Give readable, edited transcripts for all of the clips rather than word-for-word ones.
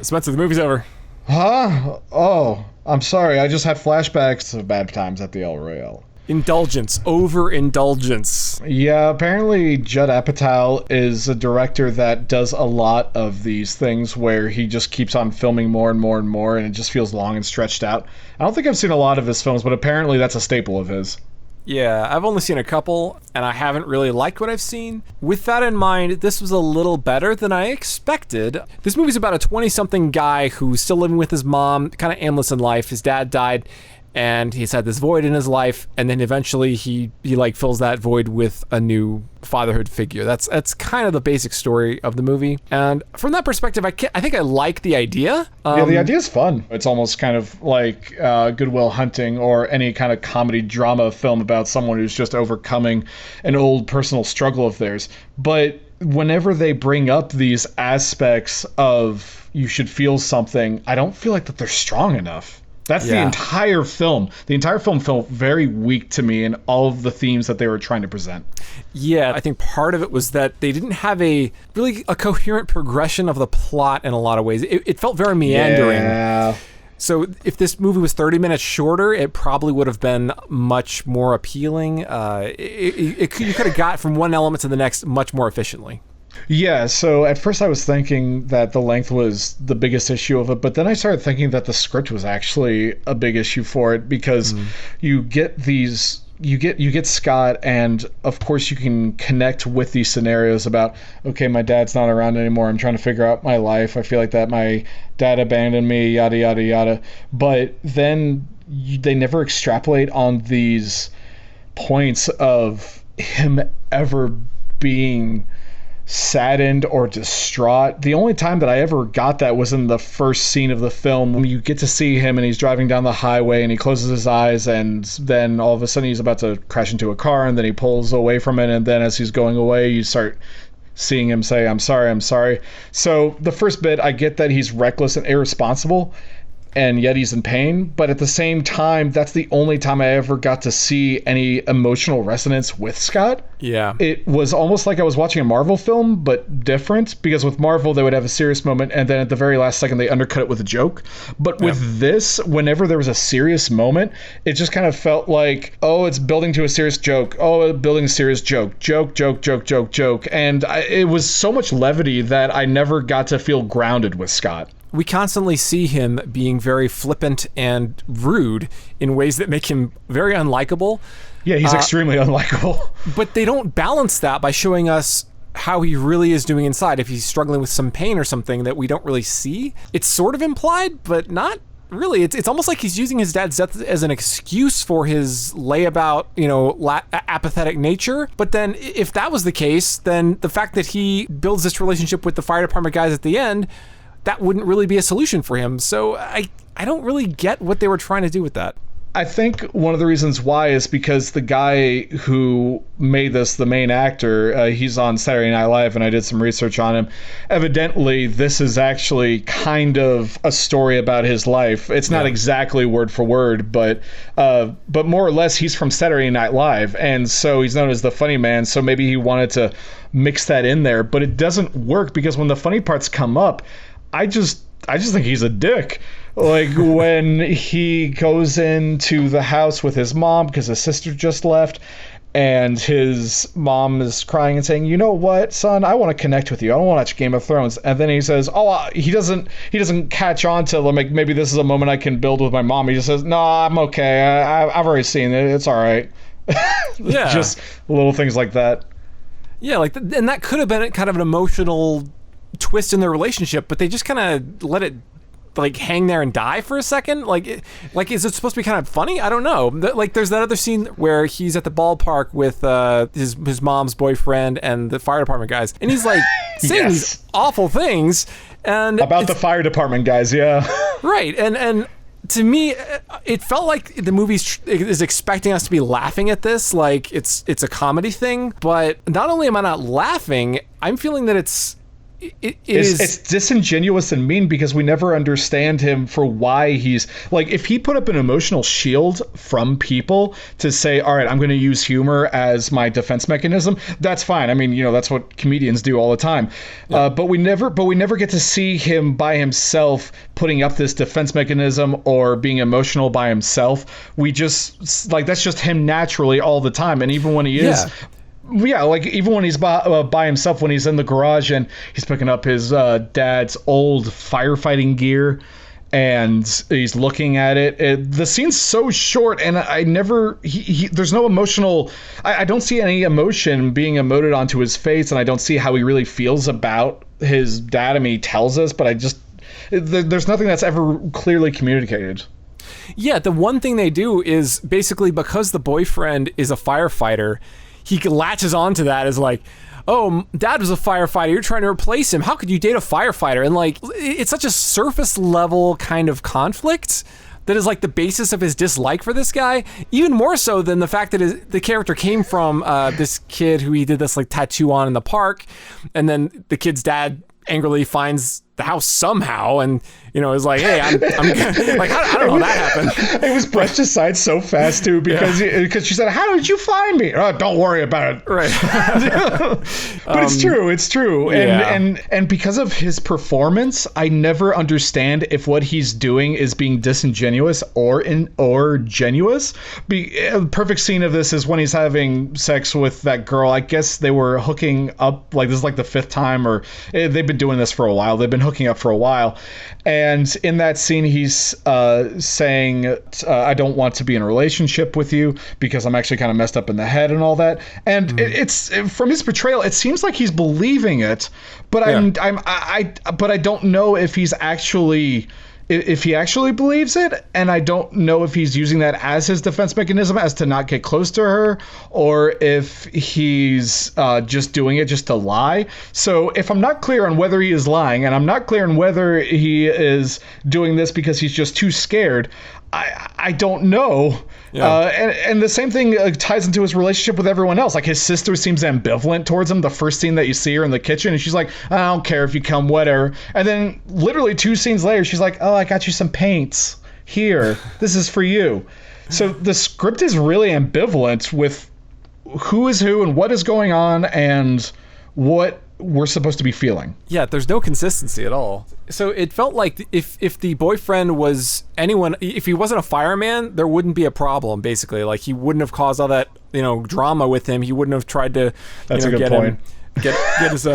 Spencer, the movie's over. Huh? Oh, I'm sorry. I just had flashbacks of bad times at the El Royale. Indulgence. Overindulgence. Yeah, apparently Judd Apatow is a director that does a lot of these things where he just keeps on filming more and more and more, and it just feels long and stretched out. I don't think I've seen a lot of his films, but apparently that's a staple of his. Yeah, I've only seen a couple, and I haven't really liked what I've seen. With that in mind, this was a little better than I expected. This movie's about a 20-something guy who's still living with his mom, kind of aimless in life. His dad died, and he's had this void in his life, and then eventually he like fills that void with a new fatherhood figure. That's kind of the basic story of the movie. And from that perspective, I think I like the idea. Yeah, the idea is fun. It's almost kind of like Good Will Hunting or any kind of comedy drama film about someone who's just overcoming an old personal struggle of theirs. But whenever they bring up these aspects of you should feel something, I don't feel like that they're strong enough. That's the entire film. The entire film felt very weak to me in all of the themes that they were trying to present. Yeah, I think part of it was that they didn't have a coherent progression of the plot in a lot of ways. It felt very meandering. Yeah. So if this movie was 30 minutes shorter, it probably would have been much more appealing. You could have got from one element to the next much more efficiently. Yeah, so at first I was thinking that the length was the biggest issue of it, but then I started thinking that the script was actually a big issue for it because you get Scott, and of course you can connect with these scenarios about, okay, my dad's not around anymore, I'm trying to figure out my life, I feel like that my dad abandoned me, yada yada yada. But then they never extrapolate on these points of him ever being saddened or distraught. The only time that I ever got that was in the first scene of the film when you get to see him and he's driving down the highway and he closes his eyes and then all of a sudden he's about to crash into a car and then he pulls away from it, and then as he's going away you start seeing him say, I'm sorry. So the first bit, I get that he's reckless and irresponsible and yet he's in pain, but at the same time, that's the only time I ever got to see any emotional resonance with Scott. Yeah. It was almost like I was watching a Marvel film, but different, because with Marvel, they would have a serious moment, and then at the very last second, they undercut it with a joke. But with this, whenever there was a serious moment, it just kind of felt like, oh, it's building to a serious joke. Oh, building a serious joke. Joke. And it was so much levity that I never got to feel grounded with Scott. We constantly see him being very flippant and rude in ways that make him very unlikable. Yeah, he's extremely unlikable. But they don't balance that by showing us how he really is doing inside. If he's struggling with some pain or something that we don't really see, it's sort of implied, but not really. It's almost like he's using his dad's death as an excuse for his layabout, apathetic nature. But then if that was the case, then the fact that he builds this relationship with the fire department guys at the end, that wouldn't really be a solution for him. So I don't really get what they were trying to do with that. I think one of the reasons why is because the guy who made this, the main actor, he's on Saturday Night Live, and I did some research on him. Evidently, this is actually kind of a story about his life. It's not exactly word for word, but more or less, he's from Saturday Night Live, and so he's known as the funny man, so maybe he wanted to mix that in there, but it doesn't work because when the funny parts come up, I just think he's a dick. Like when he goes into the house with his mom because his sister just left, and his mom is crying and saying, "You know what, son? I want to connect with you. I don't want to watch Game of Thrones." And then he says, "Oh, he doesn't catch on to like maybe this is a moment I can build with my mom." He just says, "No, I'm okay. I've already seen it. It's all right." Yeah, just little things like that. Yeah, and that could have been kind of an emotional twist in their relationship, but they just kind of let it hang there and die for a second. Like is it supposed to be kind of funny? I don't know. Like there's that other scene where he's at the ballpark with his mom's boyfriend and the fire department guys, and he's like saying these awful things and about the fire department guys. Yeah. Right. And to me, it felt like the movie is expecting us to be laughing at this, like it's a comedy thing. But not only am I not laughing, I'm feeling that it's It's disingenuous and mean because we never understand him for why he's like, if he put up an emotional shield from people to say, all right, I'm going to use humor as my defense mechanism, that's fine. I mean, that's what comedians do all the time. Yeah. But we never get to see him by himself putting up this defense mechanism or being emotional by himself. We just that's just him naturally all the time. And even when he is, like even when he's by himself, when he's in the garage and he's picking up his dad's old firefighting gear and he's looking at it, the scene's so short and I never there's no emotional, I don't see any emotion being emoted onto his face, and I don't see how he really feels about his dad. I mean, he tells us, but there's nothing that's ever clearly communicated. Yeah, the one thing they do is basically, because the boyfriend is a firefighter, he latches onto that as like, oh, dad was a firefighter, you're trying to replace him, how could you date a firefighter? And like, it's such a surface level kind of conflict that is like the basis of his dislike for this guy, even more so than the fact that the character came from this kid who he did this like tattoo on in the park, and then the kid's dad angrily finds the house somehow and is like, hey, I'm like, I don't know how that happened. It was brushed aside so fast too because she said, how did you find me? Oh, don't worry about it. Right. But it's true. And because of his performance, I never understand if what he's doing is being disingenuous or genuous. A perfect scene of this is when he's having sex with that girl. I guess they were hooking up, like this is like the fifth time, or they've been doing this for a while. They've been hooking up for a while. And in that scene, he's saying, I don't want to be in a relationship with you because I'm actually kind of messed up in the head and all that. And it's from his portrayal, it seems like he's believing it, but but I don't know if he's actually, if he actually believes it, and I don't know if he's using that as his defense mechanism as to not get close to her, or if he's just doing it just to lie. So if I'm not clear on whether he is lying, and I'm not clear on whether he is doing this because he's just too scared, I don't know. Yeah. And the same thing ties into his relationship with everyone else. Like, his sister seems ambivalent towards him. The first scene that you see her in the kitchen, and she's like, I don't care if you come, whatever. And then literally 2 scenes later, she's like, oh, I got you some paints. Here, this is for you. So the script is really ambivalent with who is who and what is going on and what we're supposed to be feeling. Yeah, there's no consistency at all. So it felt like if the boyfriend was anyone, if he wasn't a fireman, there wouldn't be a problem, basically. Like, he wouldn't have caused all that, drama with him. He wouldn't have tried to get his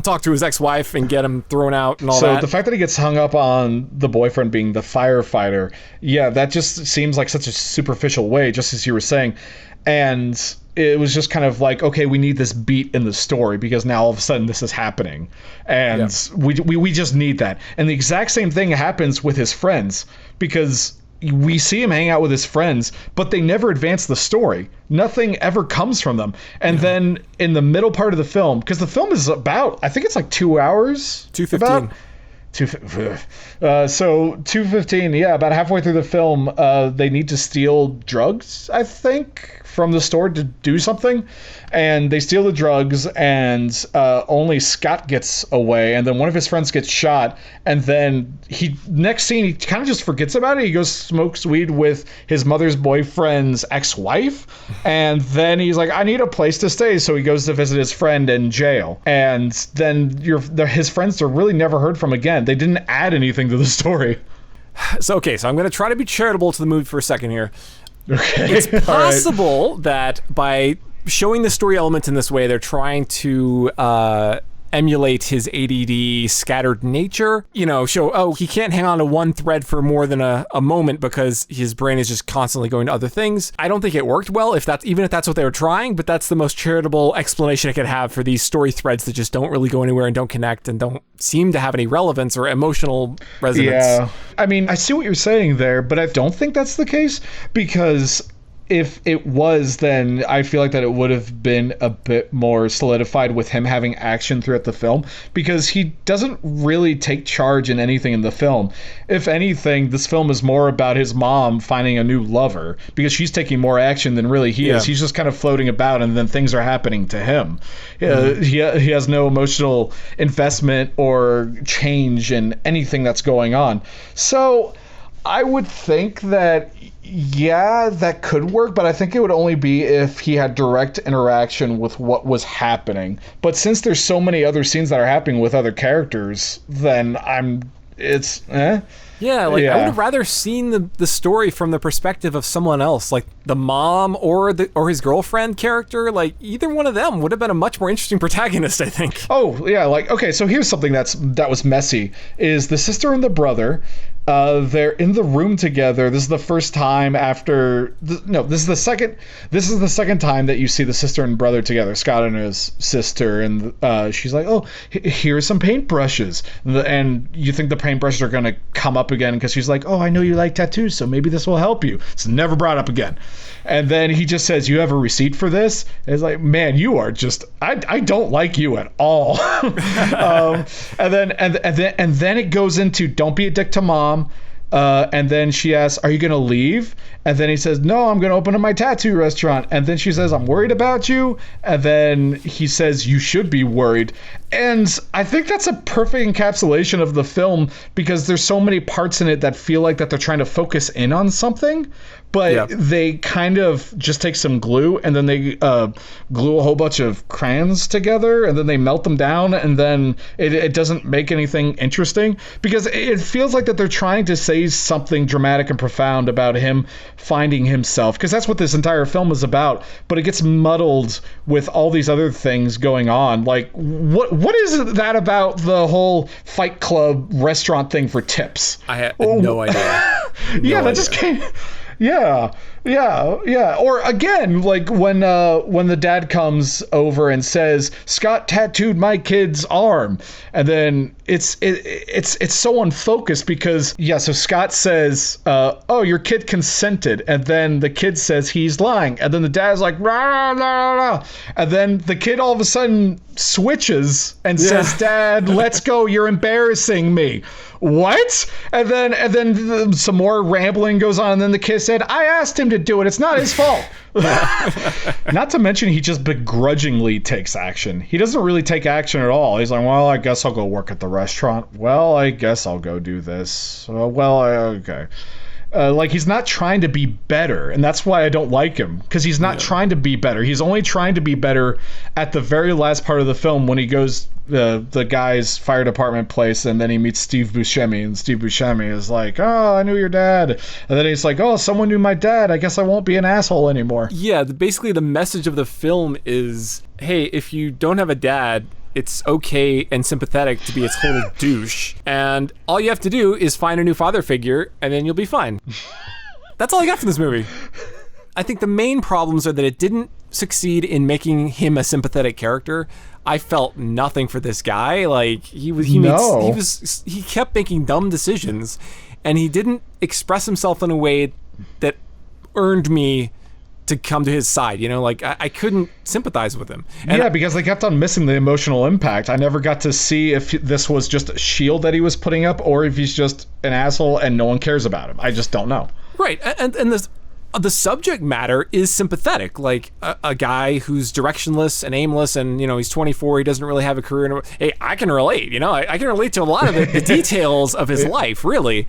talk to his ex-wife and get him thrown out and all that. So the fact that he gets hung up on the boyfriend being the firefighter, that just seems like such a superficial way, just as you were saying. And it was just kind of like, okay, we need this beat in the story because now all of a sudden this is happening. And we just need that. And the exact same thing happens with his friends, because we see him hang out with his friends, but they never advance the story. Nothing ever comes from them. And then in the middle part of the film, because the film is about, I think it's like 2 hours. 2:15. So 2:15, about halfway through the film, they need to steal drugs, I think, from the store to do something, and they steal the drugs, and only Scott gets away, and then one of his friends gets shot, and then next scene he kind of just forgets about it. He goes smokes weed with his mother's boyfriend's ex-wife, and then he's like, I need a place to stay, so he goes to visit his friend in jail, and then his friends are really never heard from again. They didn't add anything to the story. So I'm going to try to be charitable to the movie for a second here. Okay. It's possible that by showing the story elements in this way, they're trying to emulate his ADD scattered nature, show, he can't hang on to one thread for more than a moment because his brain is just constantly going to other things. I don't think it worked well, even if that's what they were trying, but that's the most charitable explanation I could have for these story threads that just don't really go anywhere and don't connect and don't seem to have any relevance or emotional resonance. Yeah. I mean, I see what you're saying there, but I don't think that's the case, because if it was, then I feel like that it would have been a bit more solidified with him having action throughout the film, because he doesn't really take charge in anything in the film. If anything, this film is more about his mom finding a new lover, because she's taking more action than really he is. He's just kind of floating about, and then things are happening to him. He has no emotional investment or change in anything that's going on. So I would think that, yeah, that could work, but I think it would only be if he had direct interaction with what was happening. But since there's so many other scenes that are happening with other characters, then Yeah, I would have rather seen the story from the perspective of someone else, like the mom or his girlfriend character. Like, either one of them would have been a much more interesting protagonist, I think. Oh, yeah, like, okay, so here's something that was messy, is the sister and the brother, they're in the room together. This is the first time this is the second time that you see the sister and brother together, Scott and his sister, and she's like, oh, here's some paintbrushes, and you think the paintbrushes are going to come up again, because she's like, oh, I know you like tattoos, so maybe this will help you. It's never brought up again. And then he just says, you have a receipt for this? And it's like, man, you are just, I don't like you at all. And then it goes into, don't be a dick to mom. And then she asks, are you going to leave? And then he says, no, I'm going to open up my tattoo restaurant. And then she says, I'm worried about you. And then he says, you should be worried. And I think that's a perfect encapsulation of the film, because there's so many parts in it that feel like that they're trying to focus in on something, but they kind of just take some glue, and then they glue a whole bunch of crayons together, and then they melt them down, and then it doesn't make anything interesting, because it feels like that they're trying to say something dramatic and profound about him finding himself, because that's what this entire film is about, but it gets muddled with all these other things going on. Like, what is that about the whole Fight Club restaurant thing for tips? I had no idea. That just came... Yeah. Or again, like when the dad comes over and says, Scott tattooed my kid's arm, and then it's so unfocused, because so Scott says, oh, your kid consented, and then the kid says he's lying, and then the dad's like, rah, rah, rah, rah. And then the kid all of a sudden switches and says, Dad, let's go, you're embarrassing me. What? And then some more rambling goes on, and then the kid said, I asked him to do it, it's not his fault. Not to mention, he just begrudgingly takes action. He doesn't really take action at all. He's like, well, I guess I'll go work at the restaurant. Well, I guess I'll go do this. Okay. Like, he's not trying to be better, and that's why I don't like him, because he's not trying to be better. He's only trying to be better at the very last part of the film, when he goes the guy's fire department place, and then he meets Steve Buscemi, and Steve Buscemi is like, oh, I knew your dad. And then he's like, oh, someone knew my dad. I guess I won't be an asshole anymore. Yeah, basically the message of the film is, hey, if you don't have a dad, it's okay and sympathetic to be a total douche, and all you have to do is find a new father figure, and then you'll be fine. That's all I got from this movie. I think the main problems are that it didn't succeed in making him a sympathetic character. I felt nothing for this guy. Like, he kept making dumb decisions, and he didn't express himself in a way that earned me to come to his side, like I couldn't sympathize with him. And because they kept on missing the emotional impact. I never got to see if this was just a shield that he was putting up, or if he's just an asshole and no one cares about him. I just don't know. Right, and the subject matter is sympathetic, like a guy who's directionless and aimless, and he's 24, he doesn't really have a career. Hey, I can relate, I can relate to a lot of the details of his life, really,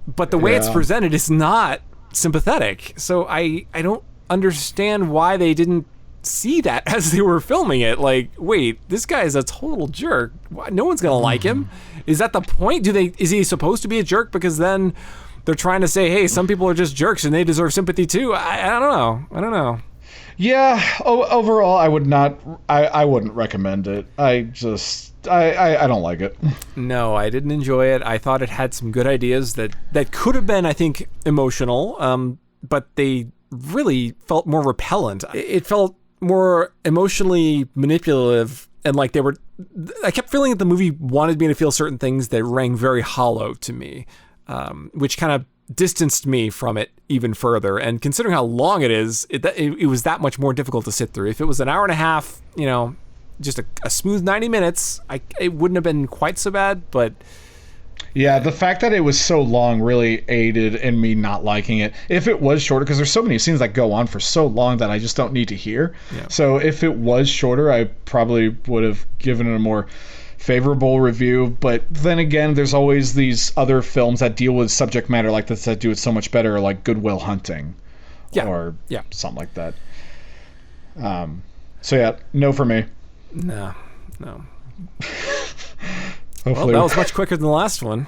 but the way it's presented is not sympathetic. So I don't understand why they didn't see that as they were filming it. Like, wait, this guy is a total jerk. No one's gonna like him. Is that the point? Is he supposed to be a jerk? Because then they're trying to say, hey, some people are just jerks and they deserve sympathy too. I don't know. Yeah. Overall, I wouldn't recommend it. I don't like it. No, I didn't enjoy it. I thought it had some good ideas that could have been, I think, emotional, but they really felt more repellent. It felt more emotionally manipulative, and like I kept feeling that the movie wanted me to feel certain things that rang very hollow to me, which kind of distanced me from it even further. And considering how long it is, it was that much more difficult to sit through. If it was an hour and a half, just a smooth 90 minutes, it wouldn't have been quite so bad, but... Yeah, the fact that it was so long really aided in me not liking it. If it was shorter, because there's so many scenes that go on for so long that I just don't need to hear. Yeah. So if it was shorter, I probably would have given it a more favorable review. But then again, there's always these other films that deal with subject matter like this that do it so much better, like Good Will Hunting. Or something like that. So yeah, no for me. No. Hopefully. Well, that was much quicker than the last one.